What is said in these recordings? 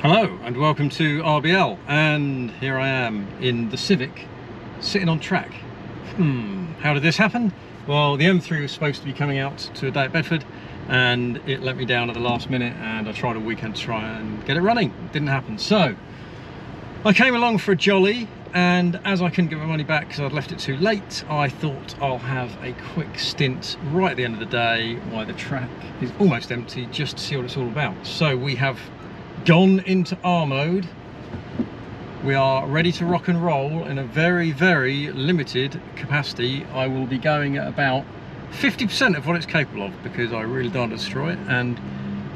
Hello and welcome to RBL, and here I am in the Civic sitting on track. How did this happen? Well, the M3 was supposed to be coming out to a day at Bedford and it let me down at the last minute, and I tried a weekend to try and get it running. Didn't happen. So I came along for a jolly, and as I couldn't get my money back because I'd left it too late, I thought I'll have a quick stint right at the end of the day while the track is almost empty, just to see what it's all about. So we have gone into R mode. We are ready to rock and roll in a very, very limited capacity. I will be going at about 50% of what it's capable of because I really don't want to destroy it and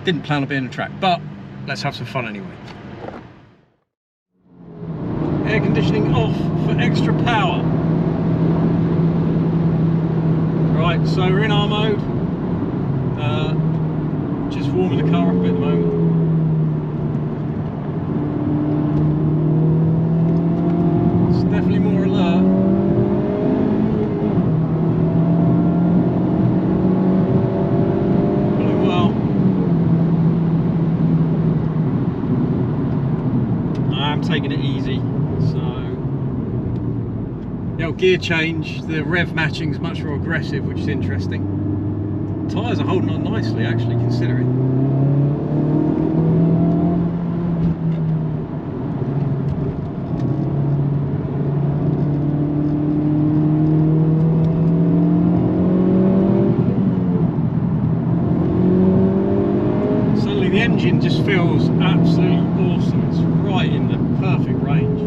didn't plan on being on track, but let's have some fun anyway. Air conditioning off for extra power. Right, so we're in R mode. Just warming the car up a bit at the moment. Definitely more alert. Going well. I am taking it easy. So the old gear change, the rev matching is much more aggressive, which is interesting. Tyres are holding on nicely, actually, considering. The engine just feels absolutely awesome. It's right in the perfect range.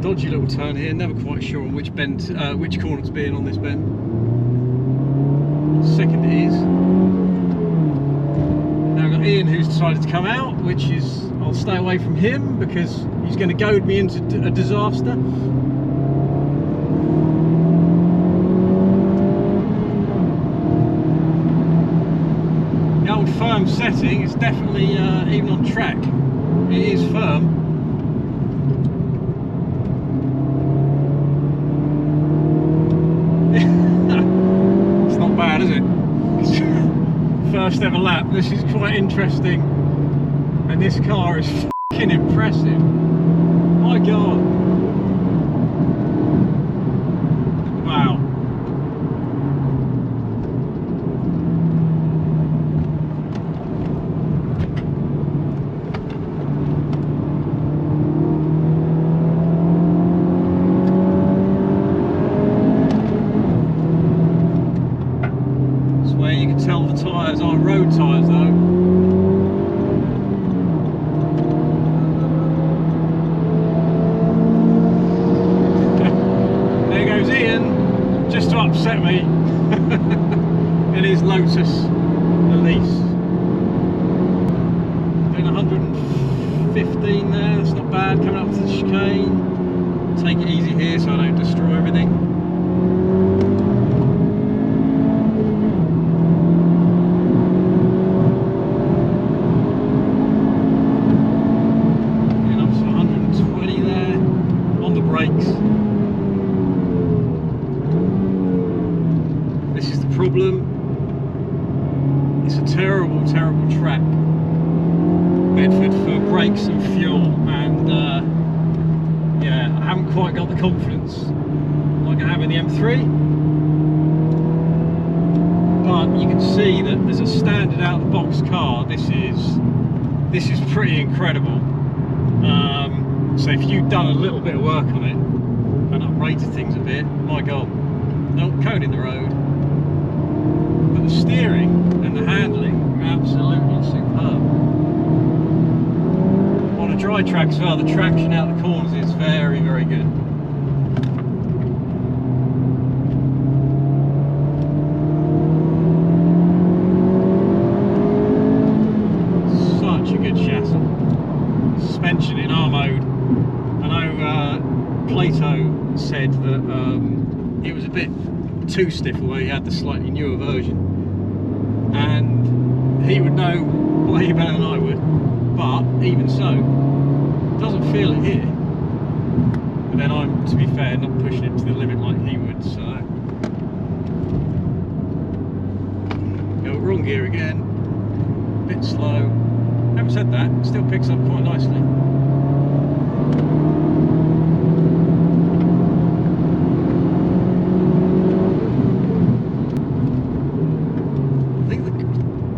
Dodgy little turn here, never quite sure on which bend, which corner to be in on this bend. Second it is. Now I've got Ian, who's decided to come out, which is, I'll stay away from him because he's going to goad me into a disaster. Firm setting, it's definitely even on track, it is firm. It's not bad, is it? First ever lap. This is quite interesting, and this car is fucking impressive. My god. Wow. You can tell the tyres are road tyres though. There goes Ian, just to upset me in his Lotus Elise. Doing 115 there, that's not bad. Coming up to the chicane. Take it easy here so I don't destroy everything. This is the problem. It's a terrible, terrible track, Bedford, for brakes and fuel, and yeah, I haven't quite got the confidence like I have in the M3, but you can see that as a standard out of the box car, this is pretty incredible. So if you've done a little bit of work on it and uprated things a bit, my god, no cone in the road, but the steering and the handling are absolutely superb. On a dry track as well, the traction out the corners is very, very good. Such a good chassis. Suspension in R mode. I know Plato said that it was a bit too stiff, although he had the slightly newer version, and he would know way better than I would, but even so, it doesn't feel it here. But then I'm, to be fair, not pushing it to the limit like he would, so. Go wrong gear again, a bit slow. Having said that, it still picks up quite nicely. I think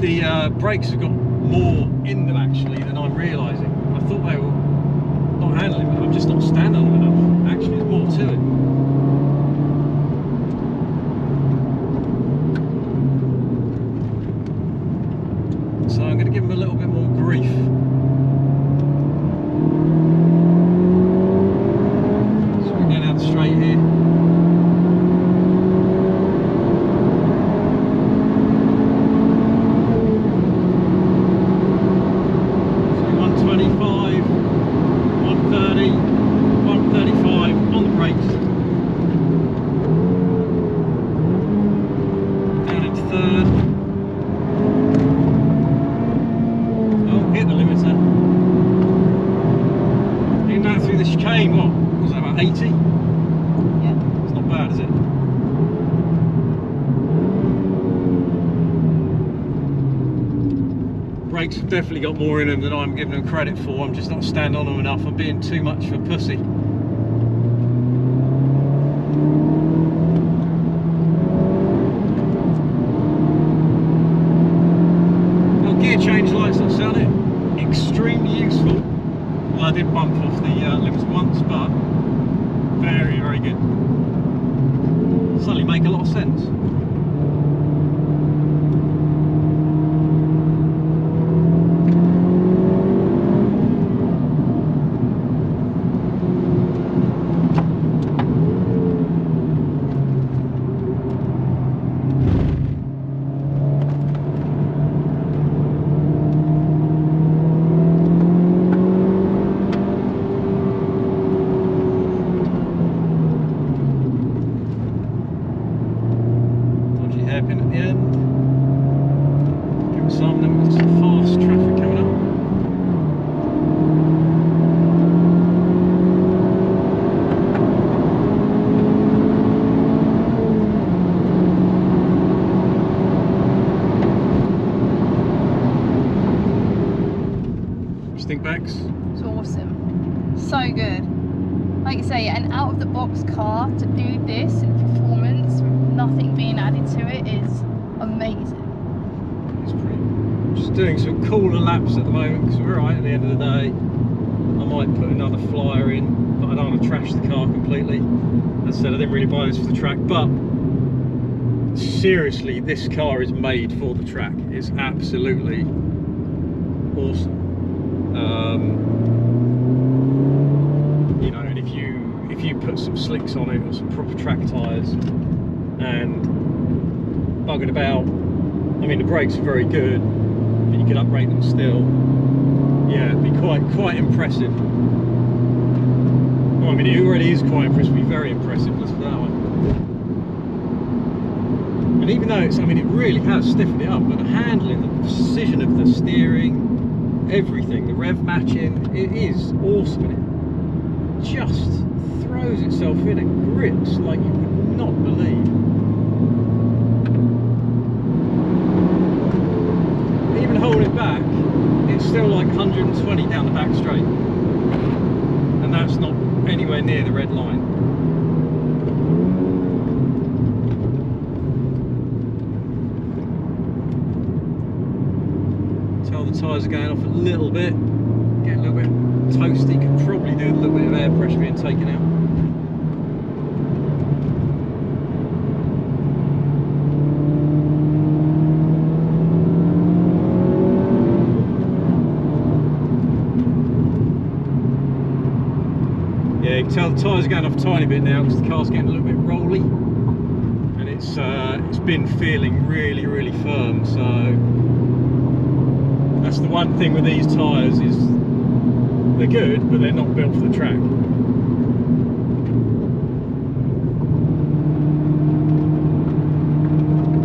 the brakes have got more in them actually than I'm realising. I thought they were not handling, but I'm just not standing on them enough. Actually, there's more to it. So I'm going to give them a little bit more grief. So we're going down the straight here. So 125, 130, 135 on the brakes. Down into third. Hit the limiter. Getting that through the chicane, what was that, about 80? Yeah. It's not bad, is it? Brakes have definitely got more in them than I'm giving them credit for. I'm just not standing on them enough. I'm being too much of a pussy. Gear change lights on Saturday, extremely useful. Well, I did bump off the limiter once, but very, very good. Suddenly make a lot of sense. Hairpin at the end. Give it some, then we've got some fast traffic coming up. What do you think, Bex? It's awesome. So good. Like you say, an out of the box car to do this in performance with nothing being added to it is amazing. It's pretty. Just doing some cooler laps at the moment because we're right at the end of the day. I might put another flyer in, but I don't want to trash the car completely. As I said, I didn't really buy this for the track, but seriously, this car is made for the track. It's absolutely awesome. You know, and if you put some slicks on it or some proper track tyres and buggered about, I mean the brakes are very good, but you could upgrade them still. Yeah, it'd be quite impressive. Well, I mean it already is quite impressive, it'd be very impressive, let's put that one. And even though it's, I mean it really has stiffened it up, but the handling, the precision of the steering, everything, the rev matching, it is awesome. And it just throws itself in and grips like you would not believe. Even holding it back, it's still like 120 down the back straight, and that's not anywhere near the red line. Tell the tyres are going off a little bit, getting a little bit toasty, could probably do a little bit of air pressure being taken out. Yeah, you can tell the tyres are going off a tiny bit now because the car's getting a little bit rolly, and it's been feeling really, really firm. So that's the one thing with these tyres, is they're good, but they're not built for the track.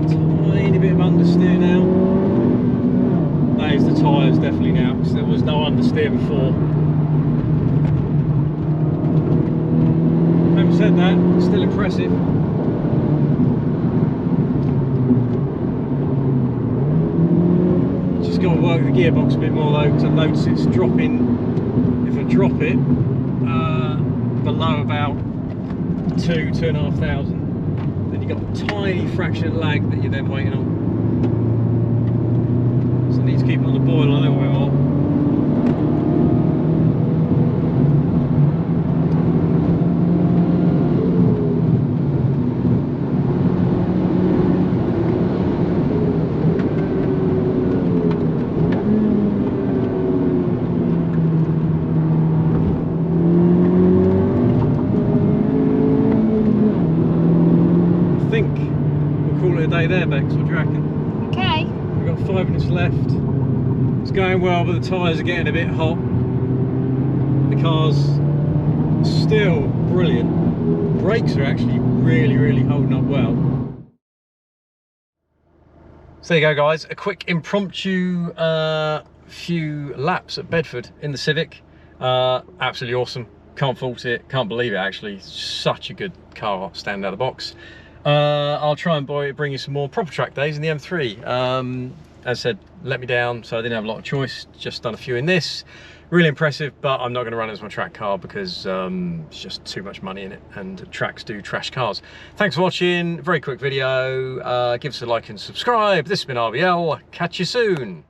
Tiny bit of understeer now. That is the tyres definitely now, because there was no understeer before. Having said that, still impressive. just got to work the gearbox a bit more though, because I notice it's dropping. If I drop it below about 2,500, then you've got a tiny fraction of lag that you're then waiting on. So I need to keep it on the boil a little bit more. There, Bex, what do you reckon? Okay. We've got 5 minutes left. It's going well, but the tyres are getting a bit hot. The car's still brilliant. Brakes are actually really holding up well. So there you go, guys. A quick impromptu few laps at Bedford in the Civic. Absolutely awesome. Can't fault it. Can't believe it, actually. Such a good car standing out of the box. I'll try and bring you some more proper track days in the M3. As I said, let me down, so I didn't have a lot of choice. Just done a few in this. Really impressive, but I'm not going to run it as my track car because it's just too much money in it, and tracks do trash cars. Thanks for watching. Very quick video. Give us a like and subscribe. This has been RBL. Catch you soon.